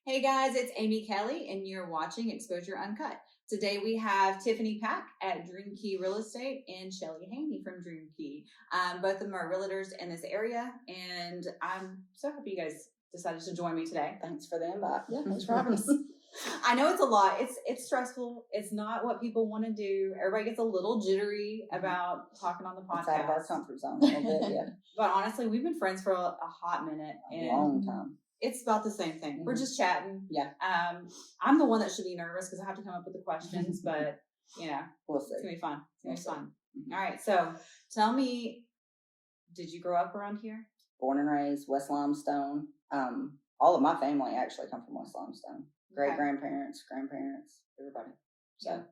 Hey guys, it's Amy Kelly, and you're watching Exposure Uncut. Today we have Tiffany Pack at Dream Key Real Estate and Shelly Haney from Dream Key. Both of them are realtors in this area, and I'm so happy you guys decided to join me today. Thanks for the invite. Yeah, thanks for having us. I know it's a lot. It's stressful. It's not what people want to do. Everybody gets a little jittery about talking on the podcast. It's out of our comfort zone a little bit, yeah. But honestly, we've been friends for a hot minute. A long time. It's about the same thing. Mm-hmm. We're just chatting. Yeah. I'm the one that should be nervous because I have to come up with the questions, but we'll see. It's gonna be fun. It's gonna be fun. Mm-hmm. All right. So tell me, did you grow up around here? Born and raised West Limestone. All of my family actually come from West Limestone. Great grandparents, grandparents, everybody. So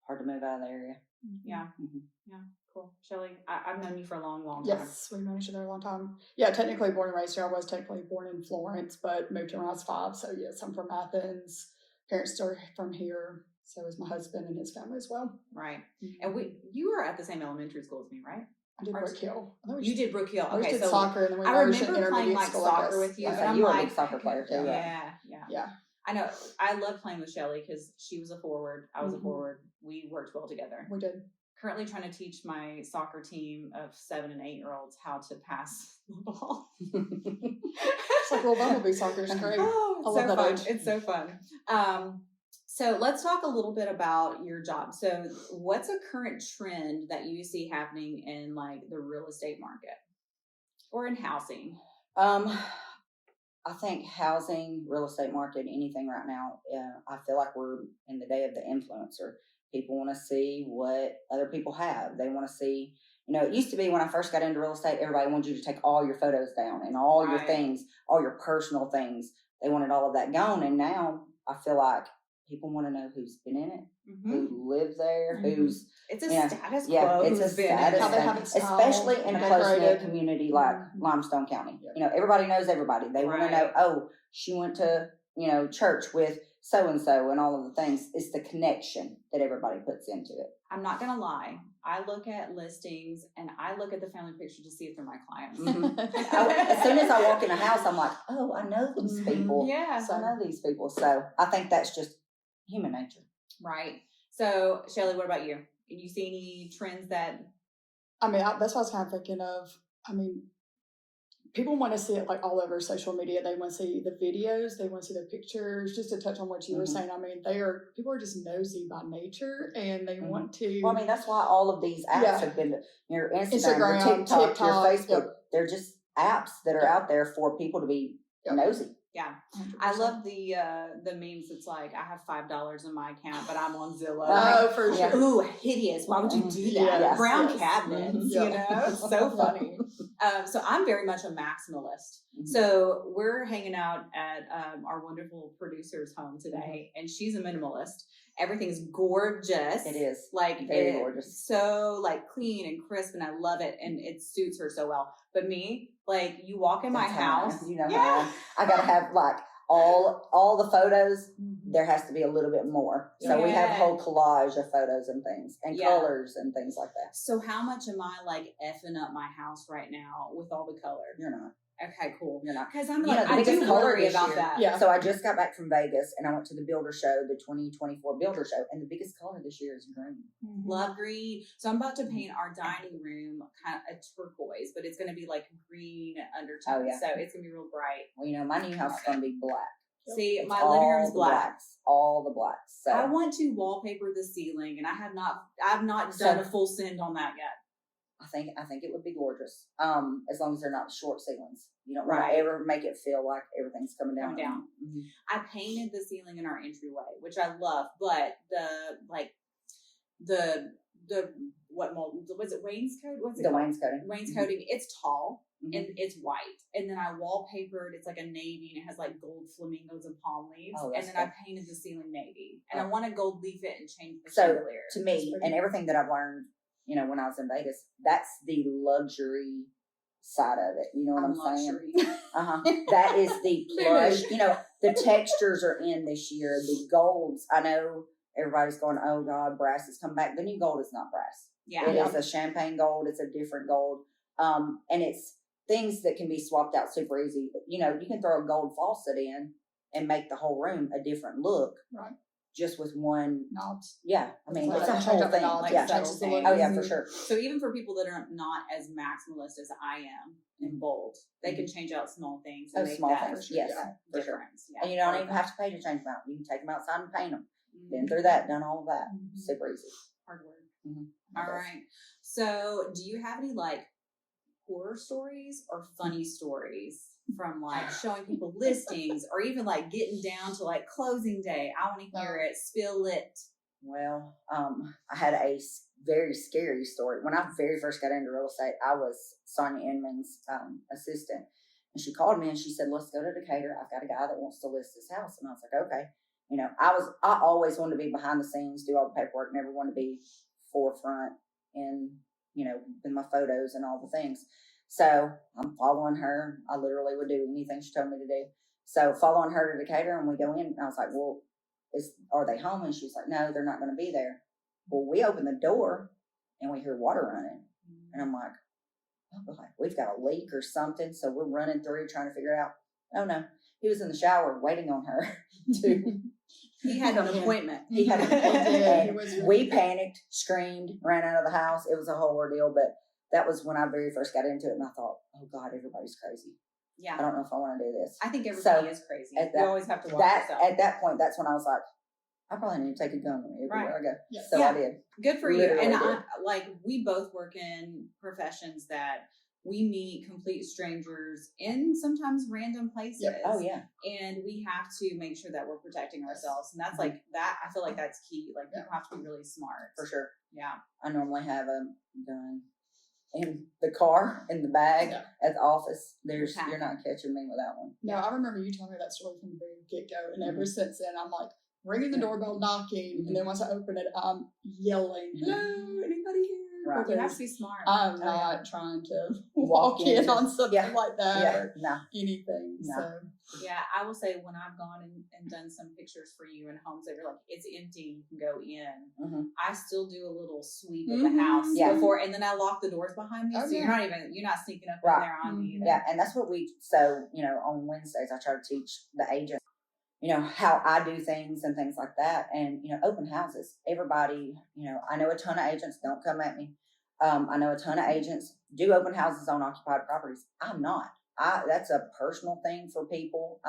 hard to move out of the area. Yeah. Mm-hmm. Yeah. Cool. Shelly, I've known you for a long time. Yes, we've known each other a long time. Yeah, technically born and raised here. I was technically born in Florence, but moved here when I was 5. So yes, I'm from Athens. Parents are from here. So is my husband and his family as well. Right. Mm-hmm. And you were at the same elementary school as me, right? I did Brook Hill. You did Brook Hill. Okay, we did soccer, and then we I remember playing like soccer with you. But you were a big soccer player too. Yeah. I know. I love playing with Shelly because she was a forward. I was a forward. We worked well together. We did. Currently trying to teach my soccer team of 7 and 8-year-olds how to pass the ball. It's like little bumblebee soccer is great. Oh, I love that age. It's so fun. So let's talk a little bit about your job. So what's a current trend that you see happening in like the real estate market or in housing? I think housing, real estate market, anything right now, I feel like we're in the day of the influencer. People want to see what other people have. They want to see, it used to be when I first got into real estate, everybody wanted you to take all your photos down and all your things, all your personal things. They wanted all of that gone. And now I feel like people want to know who's been in it, who lives there, who's... It's a status quo. Yeah, it's a status thing, especially in a close-knit community like Limestone County. Everybody knows everybody. They want to know, oh, she went to, church with so-and-so and all of the things. It's the connection that everybody puts into it. I'm not going to lie. I look at listings and I look at the family picture to see if they're my clients. As soon as I walk in a house, I'm like, oh, I know these people. Yeah. I know these people. So I think that's just human nature. Right. So, Shelly, what about you? Do you see any trends that... I mean, that's what I was kind of thinking of. I mean, people want to see it like all over social media. They want to see the videos. They want to see the pictures. Just to touch on what you were saying, I mean, people are just nosy by nature, and they want to... Well, I mean, that's why all of these apps have been, your Instagram, your TikTok, your Facebook. They're just apps that are out there for people to be nosy. Yeah. 100%. I love the memes. It's like, I have $5 in my account, but I'm on Zillow. Oh, for sure. Ooh, hideous. Why would you do that? Yes, brown cabinets, It's so funny. So I'm very much a maximalist. So we're hanging out at our wonderful producer's home today, and she's a minimalist. Everything's gorgeous. It is. Like, very gorgeous. So like clean and crisp, and I love it, and it suits her so well. But me, like, you walk in my house. I gotta have like all the photos. There has to be a little bit more. So we have a whole collage of photos and things and colors and things like that. So how much am I like effing up my house right now with all the color? You're not. Okay, cool. You're not. Because I'm like, I do worry about that. Yeah. So I just got back from Vegas and I went to the builder show, the 2024 builder show, and the biggest color this year is green. Love green. So I'm about to paint our dining room kind of a turquoise, but it's going to be like green undertone. So it's going to be real bright. Well, my new house is going to be black. See, my living room is black. All the blacks. So I want to wallpaper the ceiling, and I've not done a full send on that yet. I think it would be gorgeous. As long as they're not short ceilings. You don't want to ever make it feel like everything's coming down. I painted the ceiling in our entryway, which I love, but the what mold was it? Wainscot? What's it called? Wainscoting. Wainscoting. It's tall and it's white, and then I wallpapered. It's like a navy, and it has like gold flamingos and palm leaves. And then I painted the ceiling navy, and I want to gold leaf it and change the chandelier. To me, and everything that I've learned, when I was in Vegas, that's the luxury side of it. You know what I'm saying? That is the plush. The textures are in this year. The golds. I know everybody's going, oh God, brass has come back. The new gold is not brass. Yeah. It is a champagne gold. It's a different gold. And it's things that can be swapped out super easy. You can throw a gold faucet in and make the whole room a different look. Right. Just with one knobs. Yeah, I mean, Like, it's a change whole up the thing. knobs, Yeah. changes the look. Oh yeah, for sure. So even for people that are not as maximalist as I am in bold, they can change out small things and make small that things, yes, for sure. difference. Yeah. And you don't even have to pay to change them out. You can take them outside and paint them. Been through that, done all of that. Super easy. Hard work. All right. So do you have any like horror stories or funny stories from like showing people listings or even like getting down to like closing day? I want to hear it. Spill it. Well, I had a very scary story. When I very first got into real estate, I was Sonia Inman's assistant. And she called me and she said, let's go to Decatur. I've got a guy that wants to list his house. And I was like, okay. You know, I always wanted to be behind the scenes, do all the paperwork, never wanted to be forefront in, you know, with my photos and all the things. So I'm following her. I literally would do anything she told me to do. So following her to Decatur, and we go in, and I was like, well, are they home? And she was like, no, they're not going to be there. Well, we open the door and we hear water running. And I'm like, oh, God, we've got a leak or something. So we're running through trying to figure it out. Oh, no. He was in the shower waiting on her to. He had an appointment. He had an appointment. And we panicked, screamed, ran out of the house. It was a whole ordeal. But that was when I very first got into it. And I thought, oh, God, everybody's crazy. Yeah. I don't know if I want to do this. I think everybody is crazy. You always have to watch yourself. At that point, that's when I was like, I probably need to take a gun with me everywhere I go. Yes. So I did. Good for Literally you. And did. we both work in professions that we meet complete strangers in sometimes random places. Yep. Oh yeah. And we have to make sure that we're protecting ourselves. And that's like that. I feel like that's key. Like you have to be really smart. For sure. Yeah. I normally have a gun in the car, in the bag, at the office. You're not catching me with that one. No, I remember you telling me that story from the very get-go. And ever since then, I'm like, ringing the doorbell, knocking. And then once I open it, I'm yelling, hello, anybody here? Right. You have to be smart. I'm not trying to walk in on something like that or anything. No. So. Yeah, I will say when I've gone and done some pictures for you in homes that you're like, it's empty, you can go in. I still do a little sweep of the house before, and then I lock the doors behind me. So you're not sneaking up in there on me. Yeah, and that's what on Wednesdays I try to teach the agents, how I do things and things like that. And, open houses, everybody, I know a ton of agents, don't come at me. I know a ton of agents do open houses on occupied properties. I'm not. That's a personal thing for people.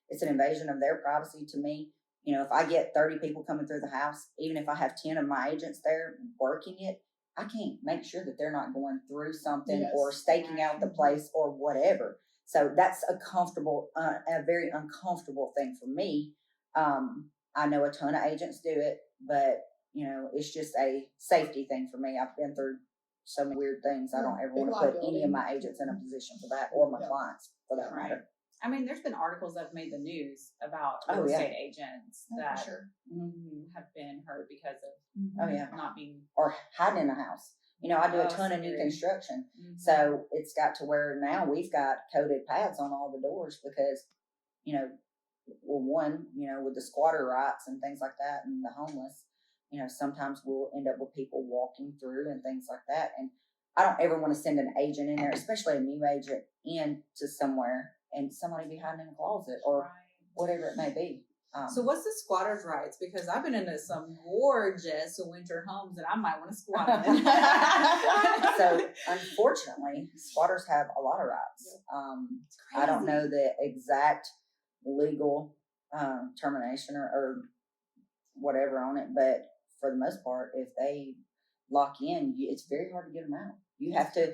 It's an invasion of their privacy to me. If I get 30 people coming through the house, even if I have 10 of my agents there working it, I can't make sure that they're not going through something or staking out the place or whatever. So that's a very uncomfortable thing for me. I know a ton of agents do it, but it's just a safety thing for me. I've been through so many weird things. I don't ever want to put any of my agents in a position for that, or my clients for that matter. I mean, there's been articles that have made the news about real estate agents that have been hurt because of not being or hiding in a house. I do a ton of new construction, so it's got to where now we've got coated pads on all the doors because, with the squatter rights and things like that, and the homeless. Sometimes we'll end up with people walking through and things like that. And I don't ever want to send an agent in there, especially a new agent, into somewhere and somebody be hiding in a closet or whatever it may be. So what's the squatter's rights? Because I've been into some gorgeous winter homes that I might want to squat in. So unfortunately, squatters have a lot of rights. I don't know the exact legal termination or whatever on it, but for the most part, if they lock in, it's very hard to get them out. You have to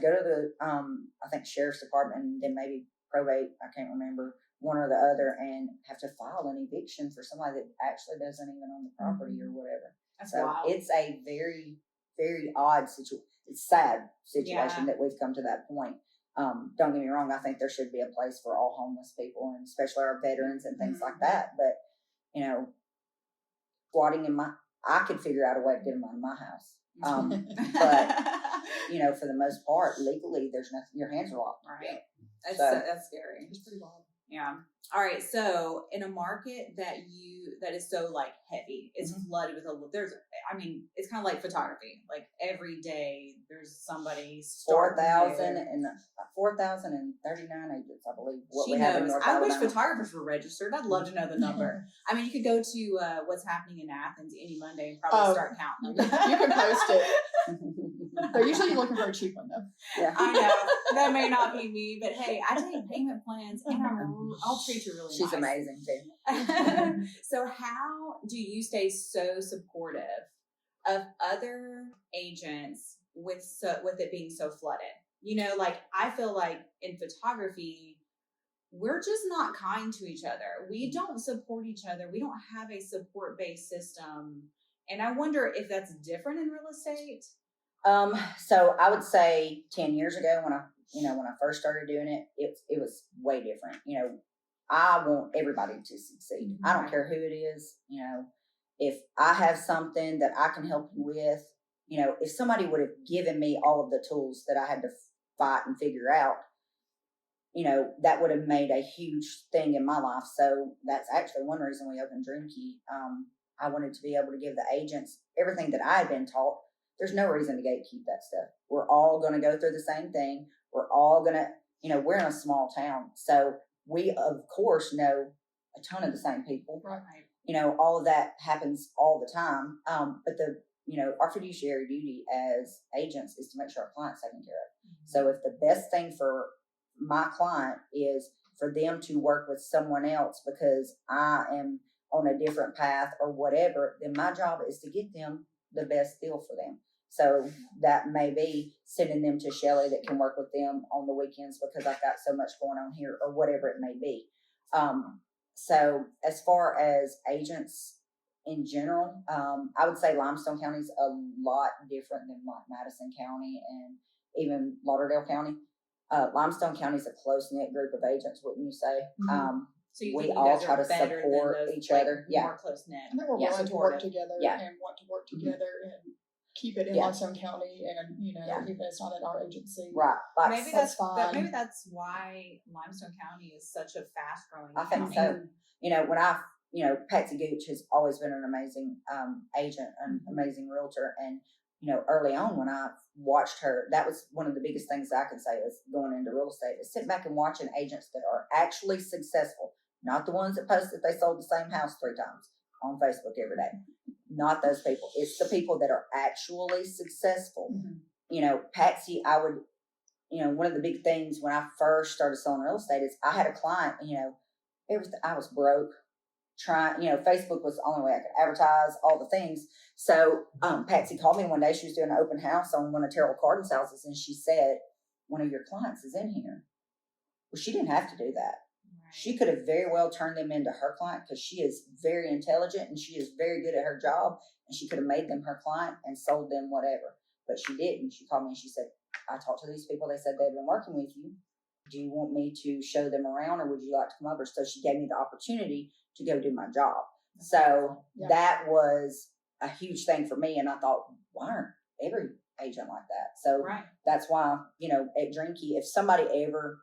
go to the I think sheriff's department and then maybe probate, I can't remember, one or the other, and have to file an eviction for somebody that actually doesn't even own the property or whatever. That's so wild. It's a very, very odd situation. It's a sad situation that we've come to that point. Don't get me wrong, I think there should be a place for all homeless people, and especially our veterans and things like that. But squatting I could figure out a way to get them out of my house. But for the most part, legally, there's nothing. Your hands are locked. Right. That's scary. It's pretty wild. Yeah. All right, so in a market that is so like heavy, it's Mhm. flooded with it's kind of like photography. Like every day there's somebody starting 4,039 agents, I believe. What She we have in knows. North I wish Alabama. photographers were registered. I'd love to know the number. I mean, you could go to what's happening in Athens any Monday and probably start counting them. You can post it. They're usually looking for a cheap one, though. Yeah. I know. That may not be me, but hey, I take payment plans and I'll treat you really She's nice. amazing, too. So how do you stay so supportive of other agents with it being so flooded? You know, like I feel like in photography, we're just not kind to each other. We don't support each other. We don't have a support-based system. And I wonder if that's different in real estate. So I would say 10 years ago when I first started doing it, it was way different. You know, I want everybody to succeed. I don't care who it is. You know, if I have something that I can help you with, you know, if somebody would have given me all of the tools that I had to fight and figure out, you know, that would have made a huge thing in my life. So that's actually one reason we opened Dream Key. I wanted to be able to give the agents everything that I had been taught. There's no reason to gatekeep that stuff. We're all going to go through the same thing. We're all going to, you know, we're in a small town. So we, of course, know a ton of the same people. Right. You know, all of that happens all the time. But our fiduciary duty as agents is to make sure our client's taken care of. Mm-hmm. So if the best thing for my client is for them to work with someone else because I am on a different path or whatever, then my job is to get them the best deal for them. So that may be sending them to Shelly that can work with them on the weekends because I've got so much going on here or whatever it may be. So as far as agents in general, I would say Limestone County is a lot different than like Madison County and even Lauderdale County. Limestone County is a close-knit group of agents, wouldn't you say? Mm-hmm. So we all try to support each other. Yeah. More close-knit. And they were willing to work together and want to work together and keep it in Limestone County and, you know, even if it's not at our agency. Right. Like, maybe that's fine. Maybe that's why Limestone County is such a fast-growing county. I think so. You know, Patsy Gooch has always been an amazing agent, an amazing realtor. And, you know, early on when I watched her, that was one of the biggest things I could say is going into real estate is sitting back and watching agents that are actually successful, not the ones that post that they sold the same house 3 times on Facebook every day. Not those people. It's the people that are actually successful. Mm-hmm. You know, Patsy, one of the big things when I first started selling real estate is I had a client, you know, I was broke. Facebook was the only way I could advertise all the things. So Patsy called me one day. She was doing an open house on one of Terrell Cardin's houses, and she said, one of your clients is in here. Well, she didn't have to do that. Right. She could have very well turned them into her client because she is very intelligent and she is very good at her job, and she could have made them her client and sold them whatever. But she didn't. She called me and she said, I talked to these people. They said they've been working with you. Do you want me to show them around or would you like to come over? So she gave me the opportunity to go do my job. So that was a huge thing for me. And I thought, why aren't every agent like that? So that's why, you know, at Dream Key, if somebody ever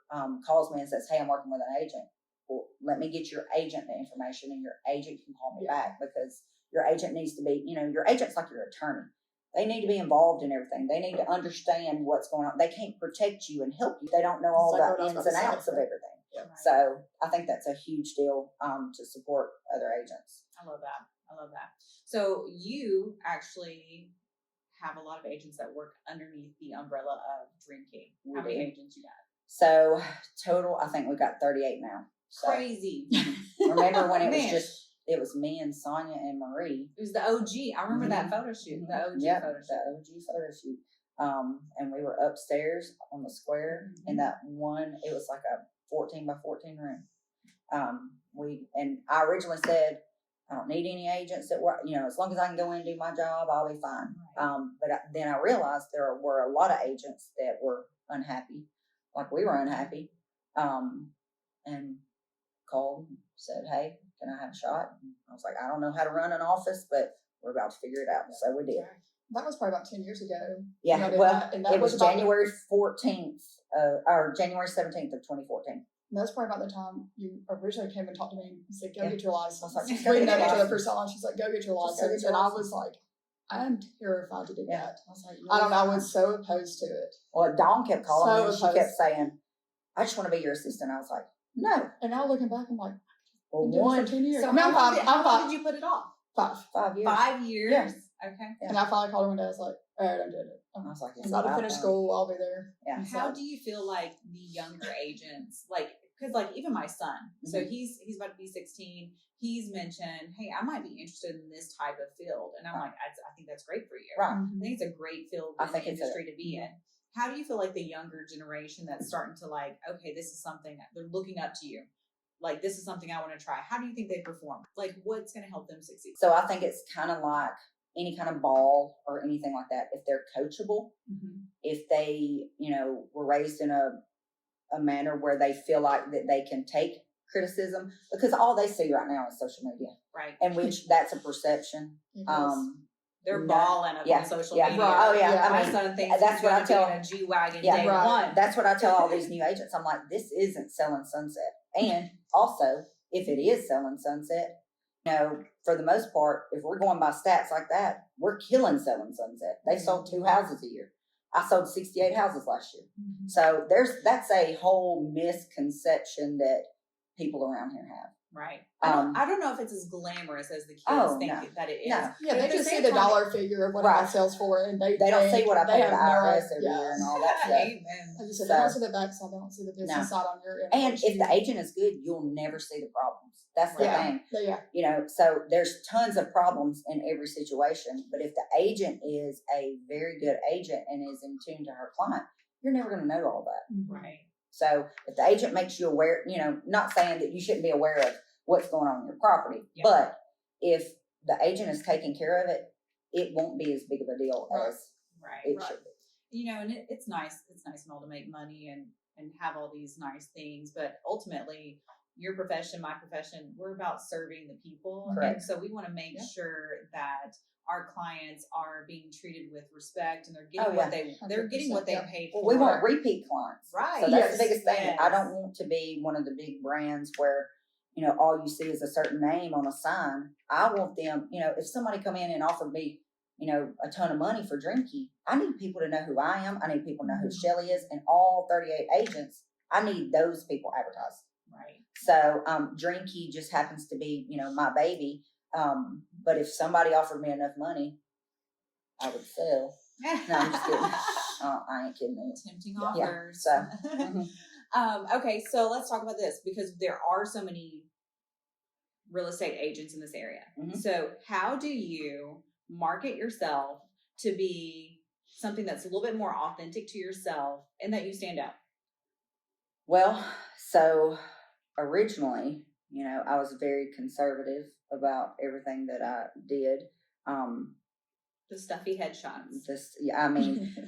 calls me and says, hey, I'm working with an agent, well, let me get your agent the information and your agent can call me back because your agent needs to be, you know, your agent's like your attorney. They need to be involved in everything. They need to understand what's going on. They can't protect you and help you. They don't know all the ins and outs of everything. Yeah, right. So I think that's a huge deal to support other agents. I love that. So you actually have a lot of agents that work underneath the umbrella of Dream Key. How many agents you got? So total, I think we've got 38 now. So, crazy. Remember when it was me and Sonia and Marie. It was the OG. I remember that photo shoot. The OG photo shoot. The OG photo shoot. And we were upstairs on the square in that one. It was like a 14 by 14 room. I originally said, I don't need any agents that work, you know, as long as I can go in and do my job, I'll be fine. Right. But then I realized there were a lot of agents that were unhappy, like we were unhappy, and called and said, hey, can I have a shot? And I was like, I don't know how to run an office, but we're about to figure it out. So we did. That was probably about 10 years ago. Yeah, well, it was January 14th, or January 17th of 2014. And that's probably about the time you originally came and talked to me and said, go get your license. I was like, We just go get know your each other license. for so long. She's like, go get your Just go license. get your And I license. was like, I'm terrified to do that. I was like, I don't know. I was so opposed to it. Well, Dawn kept calling me and she opposed. kept saying, I just want to be your assistant. I was like, no. And now looking back, I'm like, Well, been doing one, this for 10 years. So I mean, how long did you put it off? 5. 5 years. 5 years. Yeah. Okay. Yeah. And I finally called her one day. I was like, all right, I'm doing it. I was like, I'm about to about finish time. school. I'll be there. Yeah. And How so, do you feel like the younger agents, like, because like even my son, so he's about to be 16. He's mentioned, hey, I might be interested in this type of field, and I'm like, I think that's great for you. Right. I think it's a great field I in think the it's industry to be in. How do you feel like the younger generation that's starting to like, okay, this is something that they're looking up to you? Like, this is something I want to try. How do you think they perform? Like, what's going to help them succeed? So I think it's kind of like any kind of ball or anything like that. If they're coachable, if they, were raised in a manner where they feel like that they can take criticism, because all they see right now is social media. Right. And which that's a perception. They're balling up on social media. Right. Oh yeah. My son thinks that's he's what I tell in a G-Wagon day one. That's what I tell all these new agents. I'm like, this isn't selling sunset. And also, if it is selling sunset, for the most part, if we're going by stats like that, we're killing selling sunset. They sold 2 houses a year. I sold 68 houses last year. So that's a whole misconception that people around here have. Right. I don't know if it's as glamorous as the kids think that it is. No. Yeah, they just see the dollar figure of what it sells for, and they don't see what I pay the IRS every year year and all that stuff. Like you said, they don't see the backside, they don't see the business side on your end. And if the agent is good, you'll never see the problems. That's the thing. Yeah. So there's tons of problems in every situation, but if the agent is a very good agent and is in tune to her client, you're never going to know all that. Right. So if the agent makes you aware, not saying that you shouldn't be aware of what's going on in your property, but if the agent is taking care of it, it won't be as big of a deal as it should be. And it's nice. It's nice and all to make money and have all these nice things, but ultimately your profession, my profession, we're about serving the people. Correct. And so we want to make sure that our clients are being treated with respect and they're getting they're getting what they paid for. Well, we want repeat clients. Right. So that's the biggest thing. Yes. I don't want to be one of the big brands where, all you see is a certain name on a sign. I want them, if somebody come in and offered me, a ton of money for Dream Key, I need people to know who I am. I need people to know who Shelly is, and all 38 agents, I need those people advertised. Right. So Dream Key just happens to be, my baby. But if somebody offered me enough money, I would sell. No, I'm just kidding. I ain't kidding you. Tempting offers. Yeah, so. Okay, so let's talk about this because there are so many real estate agents in this area. So how do you market yourself to be something that's a little bit more authentic to yourself and that you stand out? Well, so originally, I was very conservative about everything that I did. The stuffy headshots.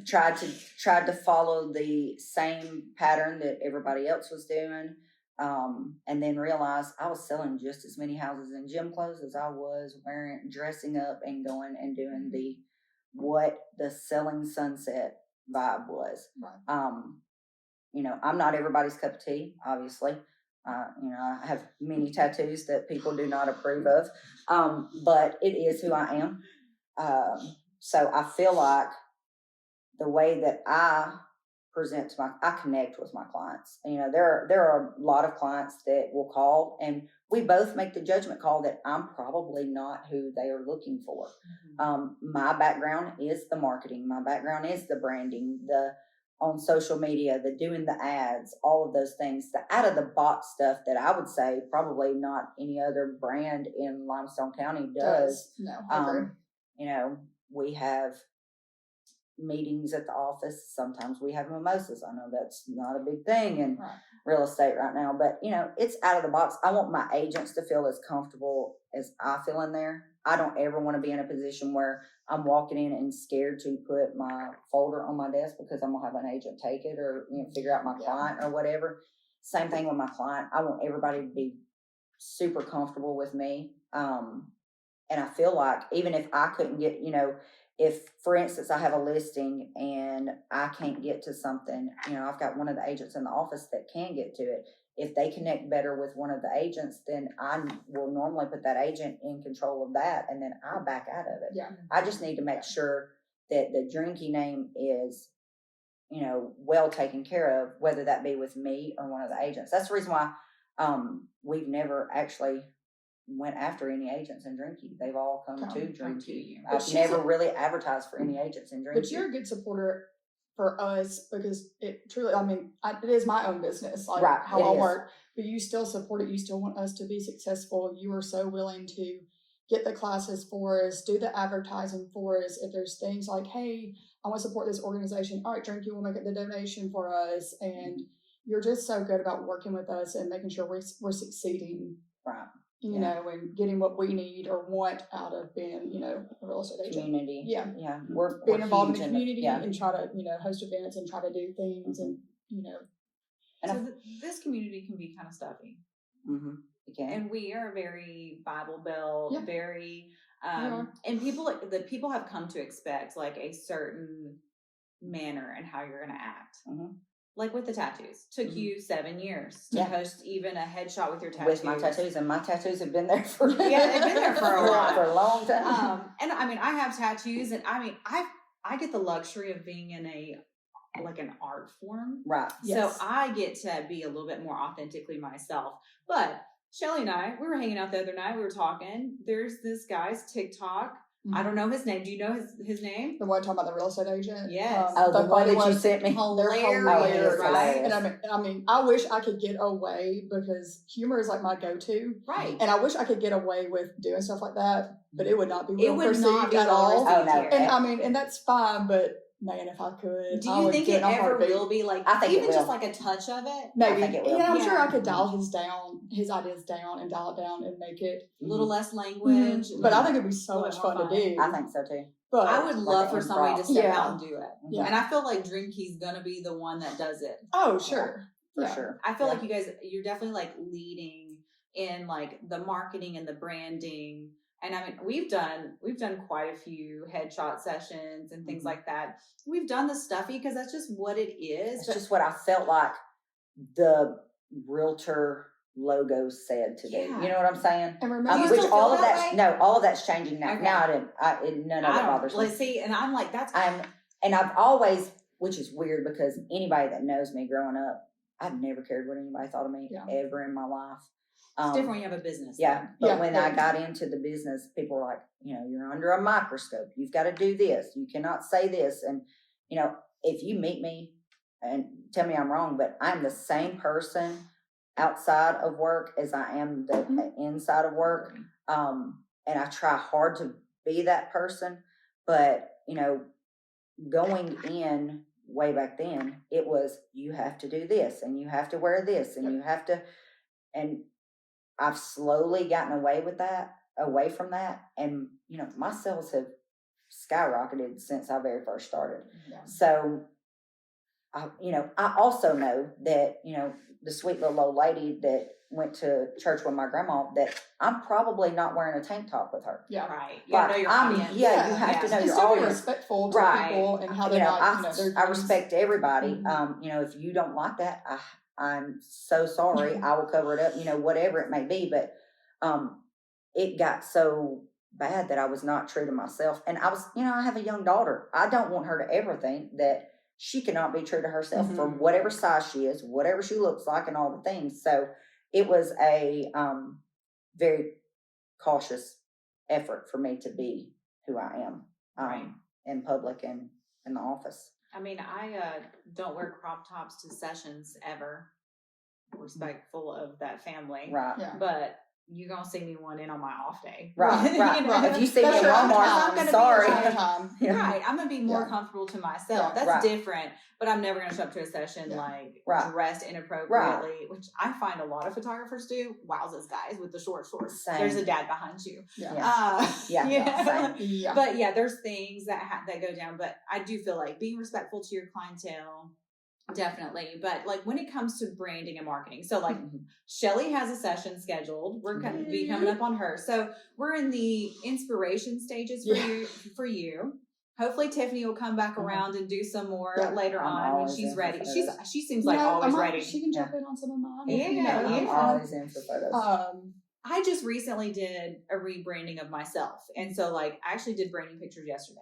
Tried to follow the same pattern that everybody else was doing. And then realized I was selling just as many houses in gym clothes as I was dressing up and going and doing what the selling sunset vibe was. Right. I'm not everybody's cup of tea, obviously. I have many tattoos that people do not approve of. But it is who I am. So I feel like the way that I present I connect with my clients. There are a lot of clients that will call and we both make the judgment call that I'm probably not who they are looking for. My background is the marketing. My background is the branding, on social media, the doing the ads, all of those things, the out of the box stuff that I would say probably not any other brand in Limestone County does. No, we have meetings at the office. Sometimes we have mimosas. I know that's not a big thing in real estate right now, but it's out of the box. I want my agents to feel as comfortable as I feel in there. I don't ever want to be in a position where I'm walking in and scared to put my folder on my desk because I'm gonna have an agent take it or figure out my client or whatever. Same thing with my client. I want everybody to be super comfortable with me. And I feel like even if I couldn't get, if, for instance, I have a listing and I can't get to something, I've got one of the agents in the office that can get to it. if they connect better with one of the agents, then I will normally put that agent in control of that, and then I back out of it. Yeah. I just need to make sure that the Drinky name is, well taken care of, whether that be with me or one of the agents. That's the reason why we've never actually went after any agents in Drinky. They've all come to Drinky. I've never really advertised for any agents in Drinky. But you're a good supporter for us because it truly, it is my own business, like how I work, but you still support it. You still want us to be successful. You are so willing to get the classes for us, do the advertising for us. If there's things like, hey, I want to support this organization, all right, Drinky will make it the donation for us. And you're just so good about working with us and making sure we're succeeding. Right. You know, and getting what we need or want out of being, a real estate agent. Community. Yeah. Yeah. We're involved in the community and try to, host events and try to do things and. So this community can be kind of stuffy. Mm-hmm. It can. And we are very Bible Belt, very, and people have come to expect like a certain manner and how you're going to act. Mm-hmm. Like with the tattoos, took you 7 years to post even a headshot with your tattoos. With my tattoos, and my tattoos have been there for they've been there for a while, for a long time. And I have tattoos, and I get the luxury of being in an art form, right? So I get to be a little bit more authentically myself. But Shelly and I, we were hanging out the other night. We were talking. There's this guy's TikTok. I don't know his name. Do you know his name? The one talking about the real estate agent? Yes. The one that you sent me. They're hilarious. Right? And I wish I could get away because humor is like my go-to. Right. And I wish I could get away with doing stuff like that, but it would not be well perceived at all. Oh, no. And that's fine, but man, if I could. Do you think it ever will be like, I think even just like a touch of it? Maybe. I think it will. I'm sure I could dial his ideas down and dial it down and make it a little less language. But I think it'd be so much fun to do. I think so too. But I would love for somebody to step out and do it. Yeah. And I feel like Drinky's gonna be the one that does it. Oh, sure. For sure. I feel like you're definitely like leading in like the marketing and the branding. And we've done quite a few headshot sessions and things like that. We've done the stuffy because that's just what it is. It's just what I felt like the realtor logo said to do. You know what I'm saying? And remember, which all of that's changing now. Okay. Now none of that bothers me. Let's see, and I'm like, and I've always, which is weird because anybody that knows me growing up, I've never cared what anybody thought of me ever in my life. It's different when you have a business. Yeah. But when I got into the business, people were like, you're under a microscope. You've got to do this. You cannot say this. And, if you meet me and tell me I'm wrong, but I'm the same person outside of work as I am the inside of work. And I try hard to be that person. But, going in way back then, it was, you have to do this and you have to wear this and you have to, and I've slowly gotten away from that. And, my sales have skyrocketed since I very first started. Yeah. So, I also know that, the sweet little old lady that went to church with my grandma, that I'm probably not wearing a tank top with her. Yeah. Right. You know your audience. You have to know your audience. Respectful to people and how they're I respect everybody. If you don't like that, I'm so sorry. I will cover it up, whatever it may be. But it got so bad that I was not true to myself. And I was, I have a young daughter. I don't want her to ever think that she cannot be true to herself for whatever size she is, whatever she looks like, and all the things. So it was a very cautious effort for me to be who I am in public and in the office. I don't wear crop tops to sessions ever. Respectful of that family. Right. Yeah. But you're going to see me one in on my off day. Right. Right. If you see me in Walmart, I'm sorry. Right. I'm going to be more comfortable to myself. That's different. But I'm never going to show up to a session dressed inappropriately, which I find a lot of photographers do. Wowzers, guys, with the short shorts. Same. There's a dad behind you. Yeah. But there's things that go down. But I do feel like being respectful to your clientele, definitely. But like when it comes to branding and marketing, so like Shelly has a session scheduled. We're going to be coming up on her. So we're in the inspiration stages for you. Hopefully Tiffany will come back Mhm. around and do some more Yeah. later I'm on when always she's in for ready. photos. She seems like always ready. She can jump in on some of mine. Yeah, you know, I'm yeah. always in for photos. I just recently did a rebranding of myself. And so like I actually did branding pictures yesterday.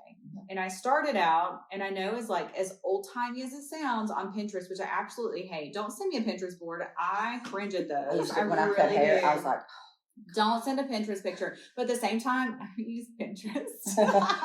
And I started out, and I know as old timey as it sounds on Pinterest, which I absolutely hate. Don't send me a Pinterest board. I cringe at those. When I cut hair, I was like, don't send a Pinterest picture. But at the same time, I use Pinterest.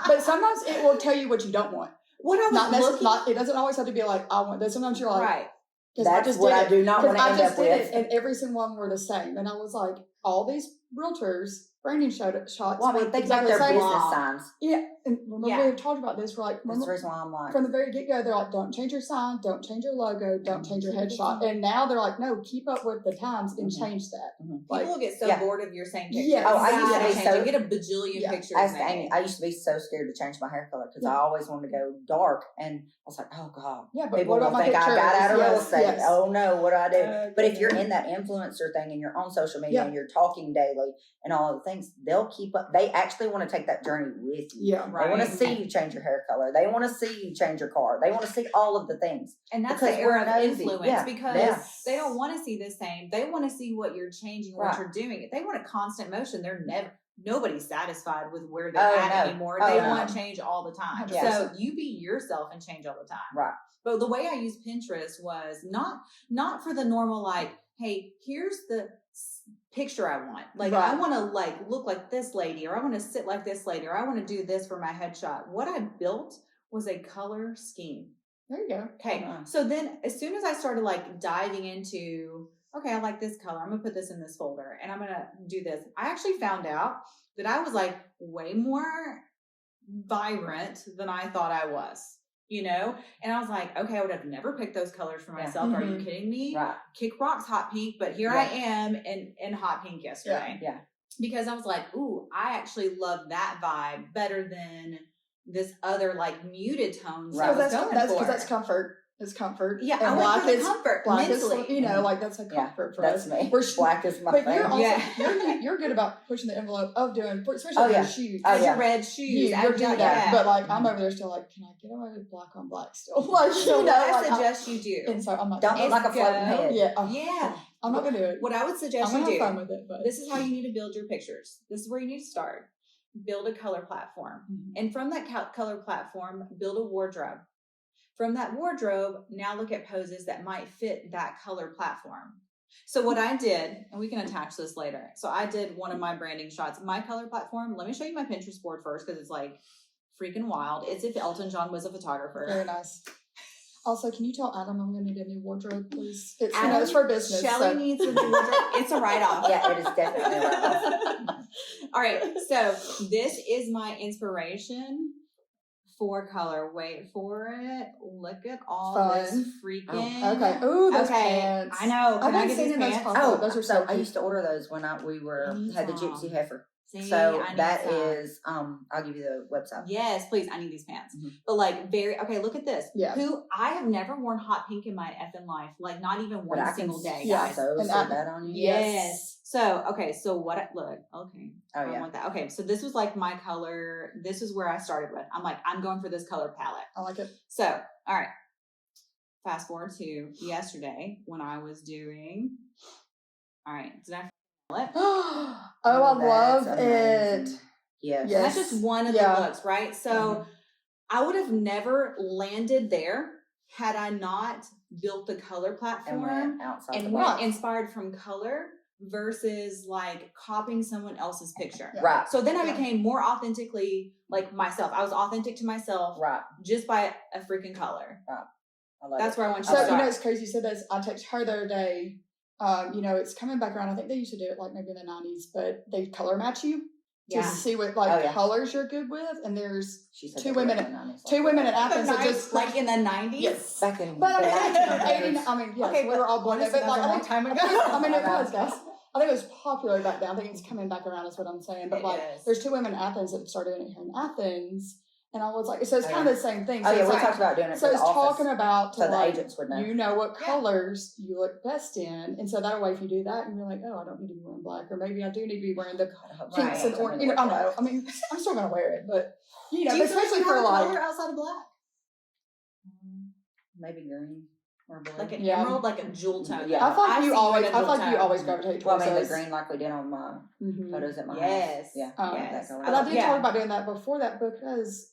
But sometimes it will tell you what you don't want. What I was looking, it doesn't always have to be like, I want this. Sometimes you're like, right. That's what I do not want to end up with. And every single one were the same. And I was like, all these realtors, branding shots. Well, I mean, think about exactly their the same. business signs. Yeah. And remember we talked about this. We're like, That's the reason why I'm like, from the very get-go, they're like, don't change your sign, don't change your logo, don't change your headshot. And now they're like, no, keep up with the times and change that. People will get so bored of your same picture. Yes. Oh, I used to be so, get a bajillion pictures. I used to be so scared to change my hair color because I always wanted to go dark, and I was like, oh god, but people will think I got out of real estate. Oh no, what do I do? But if you're in that influencer thing and you're on social media and you're talking daily and all of the things, they'll keep up. They actually want to take that journey with you. Yeah, right. They want to see you change your hair color. They want to see you change your car. They want to see all of the things. And that's because the era of influence yeah. because they don't want to see the same. They want to see what you're changing, what you're doing. If they want a constant motion, nobody's satisfied with where they're at anymore. They want change all the time. Yeah. So you be yourself and change all the time. Right. But the way I use Pinterest was not for the normal, like, hey, here's the picture I want. Like, I want to look like this lady, or I want to sit like this lady, or I want to do this for my headshot. What I built was a color scheme. There you go. Okay. So then as soon as I started diving into, okay, I like this color, I'm going to put this in this folder and I'm going to do this. I actually found out that I was way more vibrant than I thought I was, and I was like, okay, I would have never picked those colors for myself. Mm-hmm. Are you kidding me? Right. Kick Rock's hot pink, but here I am in hot pink yesterday. Yeah. Because I was like, ooh, I actually love that vibe better than this other muted tones. Right. Because that's comfort. It's comfort. Yeah, and I black is comfort. Black mentally. Is, that's a comfort for that's us. Me. Black is my favorite. You're good about pushing the envelope of doing, especially your shoes. Oh, your red shoes. You're doing that. But I'm over there still can I get away with black on black still? I suggest you do. And so I'm not. Don't look like a floating head. Yeah. I'm not gonna do it. What I would suggest I'm you do. Have fun with it, but this is how you need to build your pictures. This is where you need to start. Build a color platform, and from that color platform, build a wardrobe. From that wardrobe, now look at poses that might fit that color platform. So what I did, and we can attach this later. So I did one of my branding shots. My color platform, let me show you my Pinterest board first because it's freaking wild. It's if Elton John was a photographer. Very nice. Also, can you tell Adam I'm going to need a new wardrobe, please? It's for business. Shelly needs a new wardrobe. It's a write-off. Yeah, it is definitely a write-off. All right, so this is my inspiration for color. Wait for it. Look at all this freaking. Okay. Ooh, those pants. I know. Can I get these pants? Those are so I used to order those when we had the Gypsy Heifer. See, so that is, I'll give you the website. Yes, please. I need these pants. Mm-hmm. But look at this. Yeah. I have never worn hot pink in my effing life. Not even one single day. Yeah. So that on you. Yes. So, okay. So what, okay. Oh, I yeah. want that. Okay. So this was my color. This is where I started with. I'm going for this color palette. I like it. So, all right. Fast forward to yesterday when I was doing, all right. Did I it? I love it. Yes. That's just one of the looks, right? So I would have never landed there had I not built the color platform and went inspired from color versus copying someone else's picture. Yeah. Right. So then I became more authentically myself. I was authentic to myself just by a freaking color. Right. That's where I want you to start. It's crazy you said this. I texted her the other day. It's coming back around. I think they used to do it maybe in the 90s, but they color match you to see what colors you're good with. And there's two women in Athens that just in the 90s. Yes, back in but 80s. I mean, yes, we were all born there, but a long time ago. I mean, it was, guys. I think it was popular back then. I think it's coming back around, is what I'm saying. But there's two women in Athens that started it here in Athens. And I was like, so it's kind of the same thing. Oh So yeah, it's we like, talked about doing it. so for it's the office, talking about to so the like, agents would know. you know what Yeah. colors you look best in, and so that way if you do that, and you're like, oh, I don't need to be wearing black, or maybe I do need to be wearing the pinks and orange. You know, I don't know. I mean, I'm still gonna wear it, but you know, Do you feel especially like you for have a like color outside of black, Maybe green or blue. like an Yeah. emerald, like a jewel tone. Yeah. I feel like I you see always, in I a feel like jewel you tone. always gravitate Well, towards I mean, the those. green like we did on my Mhm. photos at my Yes. house. Yeah. Yes. That color. And I did Yeah. talk about doing that before that because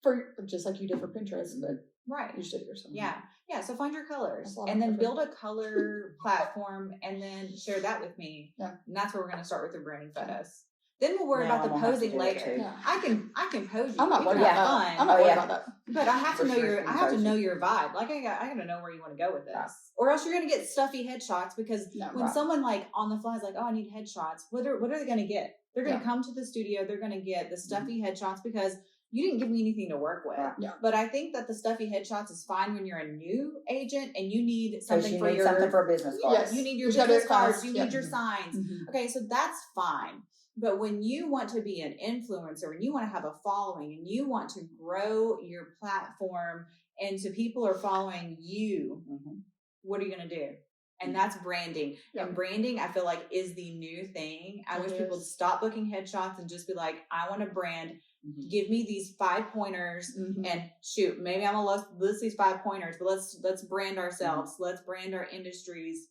for just like you did for Pinterest, but Right. you should do yourself. Yeah. So find your colors That's a lot and then of build a color platform and then share that with me. Yeah. And that's where we're going to start with the branding photos. Then we'll worry Now about the I'm gonna have to posing do it later. too. Yeah. I can pose you. I'm not We worried can about have that. fun. I'm not Oh, worried yeah. about that. But I have For to know sure, I have to cozy. know your vibe. Like I gotta know where you want to go with this, Right. or else you're gonna get stuffy headshots. Because No, when right. someone like on the fly is like, "Oh, I need headshots," what are they gonna get? They're gonna Yeah. come to the studio. They're gonna get the stuffy headshots because you didn't give me anything to work with. Right. Yeah. But I think that the stuffy headshots is fine when you're a new agent and you need Because something you for need your something for a business card. Yes. you need your You gotta do business it cards. fast. You Yep. need your signs. Mhm. Okay, so that's fine. But when you want to be an influencer and you want to have a following and you want to grow your platform and so people are following you, Mhm. what are you going to do? And that's branding. Yep. And branding, I feel like, is the new thing. I It wish people would is. stop booking headshots and just be like, I want to brand. Mhm. Give me these 5 pointers Mhm. and shoot, maybe I'm going to list these 5 pointers, but let's brand ourselves. Let's brand our industries.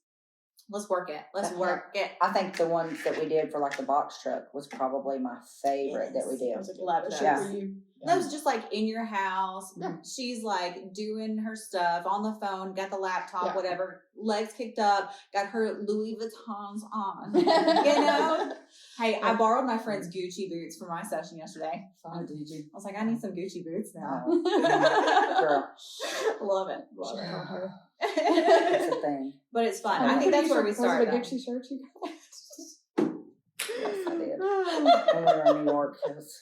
Let's work it. Let's That- work it. I think the ones that we did for like the box truck was probably my favorite that we Yes. did. That was a good Love shoot those. for you. That was just like in your house. Yeah. She's like doing her stuff on the phone, got the laptop, Yeah. whatever, legs kicked up, got her Louis Vuittons on. You know? Hey, I borrowed my friend's Gucci boots for my session yesterday. Oh, did you? I was like, I need some Gucci boots now. Girl. Love it. Love Shame on her. It's it. a thing. But it's fun. Oh, I think what that's did where you- we start. Was it a though. Gucci shirt you got? Yes, I did. When we were in New York, it was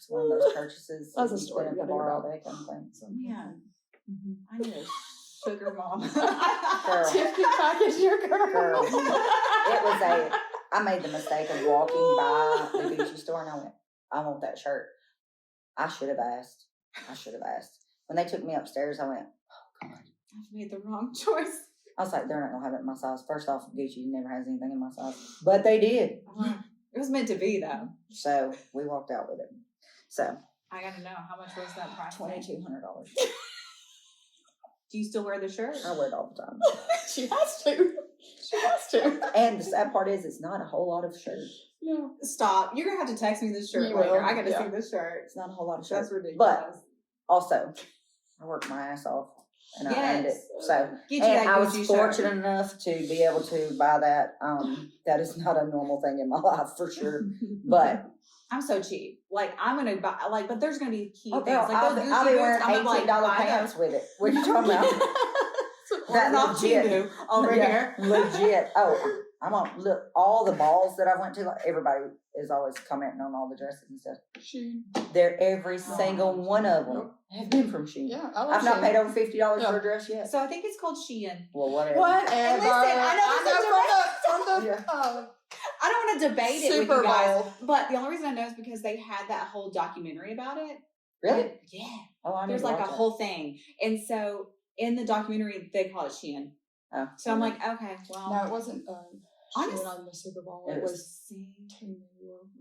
one of those purchases. That's a that you story spend you at the gotta bar hear all about. day kind of thing. So, Man, Mhm. I need a sugar mom. Girl. Tiffany Pack is your girl. Girl. It was I made the mistake of walking by the Gucci store and I went, I want that shirt. I should have asked. When they took me upstairs, I went, oh God. I've made the wrong choice. I was like, they're not gonna have it in my size. First off, Gucci never has anything in my size, but they did. It was meant to be, though. So we walked out with it. So I gotta know, how much was that price? $2,200. Do you still wear the shirt? I wear it all the time. She has to. She has to. And the sad part is, it's not a whole lot of shirt. No. Stop. You're gonna have to text me this shirt You later. will, I gotta yeah. see this shirt. It's not a whole lot of shirt. That's ridiculous. But also, I worked my ass off and I earned it. So, Get you and that I was Gucci fortunate shirt. enough to be able to buy that. That is not a normal thing in my life for sure. But I'm so cheap. Like, I'm gonna buy, like, but there's gonna be key oh, things. girl, Like I'll those be Gucci boots, wearing I'm gonna $18 like, buy pants those. with it. What are you talking about? That off Timu over Yeah, here. legit. Oh, I'm on look all the balls that I went to. Like, everybody is always commenting on all the dresses and stuff. She. They're every single one of them have been from Shein. Yeah, I I've not Shein. paid over $50 Yeah. for a dress yet. So I think it's called Shein. Well, whatever. Whatever. And listen, I know from the Yeah. I don't want to debate it with Super you guys, Bowl. but the only reason I know is because they had that whole documentary about it. Really? And- yeah. Oh, I There's never like a watched that. whole thing. And so in the documentary, they call it Shein. Oh, So I'm like, okay, well. No, it wasn't. Honest- Shein on the Super Bowl. It It was- was Timu.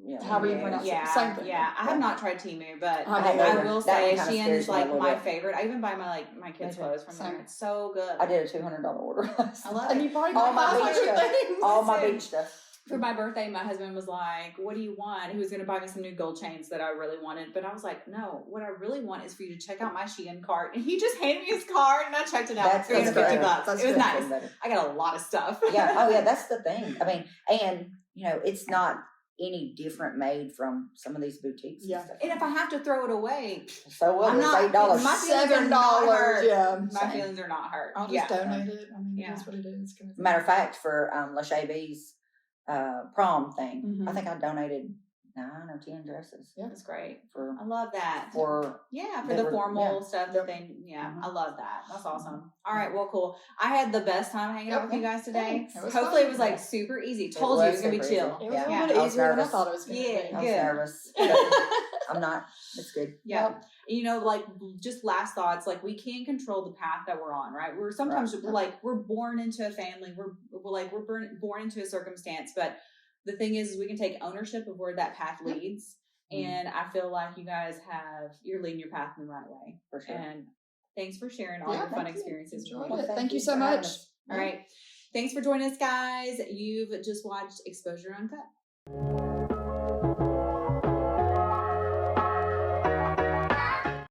yeah. However you Timu, pronounce it. yeah, Same thing. Yeah, I have not tried Timu, but I I haven't will either. That say one kinda Shein scares is me a like little my bit. favorite. I even buy my kids' Me too. clothes from there. Same. It's so good. I did a $200 order last I love night. And it. you probably All my buy beach your stuff. things. All my Listen. beach stuff. For my birthday, my husband was like, what do you want? He was going to buy me some new gold chains that I really wanted. But I was like, no, what I really want is for you to check out my Shein cart. And he just handed me his card and I checked it out. That's $350. better. That's It was good. nice. Better. I got a lot of stuff. Yeah. Oh, yeah. That's the thing. I mean, and it's not any different made from some of these boutiques. Yeah. And stuff. And if I have to throw it away, So what? I'm It's not- $8. my feelings are not $7. hurt. Yeah. my Same. feelings are not hurt. I'll yeah. just donate it. I mean, Yeah. that's what it is. Kind of Matter of fact, for Lachey B's prom thing, Mhm. I think I donated 9 or 10 dresses. Yeah. That's great. For I love that. for For they the were- formal yeah. stuff Yep. that they, Mhm. I love that. That's awesome. Mhm. All right, well, cool. I had the best time hanging out Yep. with you guys today. Thanks. It was Hopefully fun. it was like Yeah. super easy. It Told you it was was going to be super chill. easy. It was a Yeah. little bit I was easier than I nervous. thought it was going to Yeah, be. I was Good. nervous. I'm not. It's good. Yeah. You know, like just last thoughts, like we can't control the path that we're on, right? We're sometimes Right. we're like, we're born into a family. We're born into a circumstance, but the thing is we can take ownership of where that path leads. Mhm. And I feel like you guys you're leading your path in the right way. For sure. And thanks for sharing all Yeah, your fun thank you. experiences with Enjoyed me. it. Well, Thank you so for having much. us. All right. Thanks for joining us, guys. You've just watched Exposure Uncut.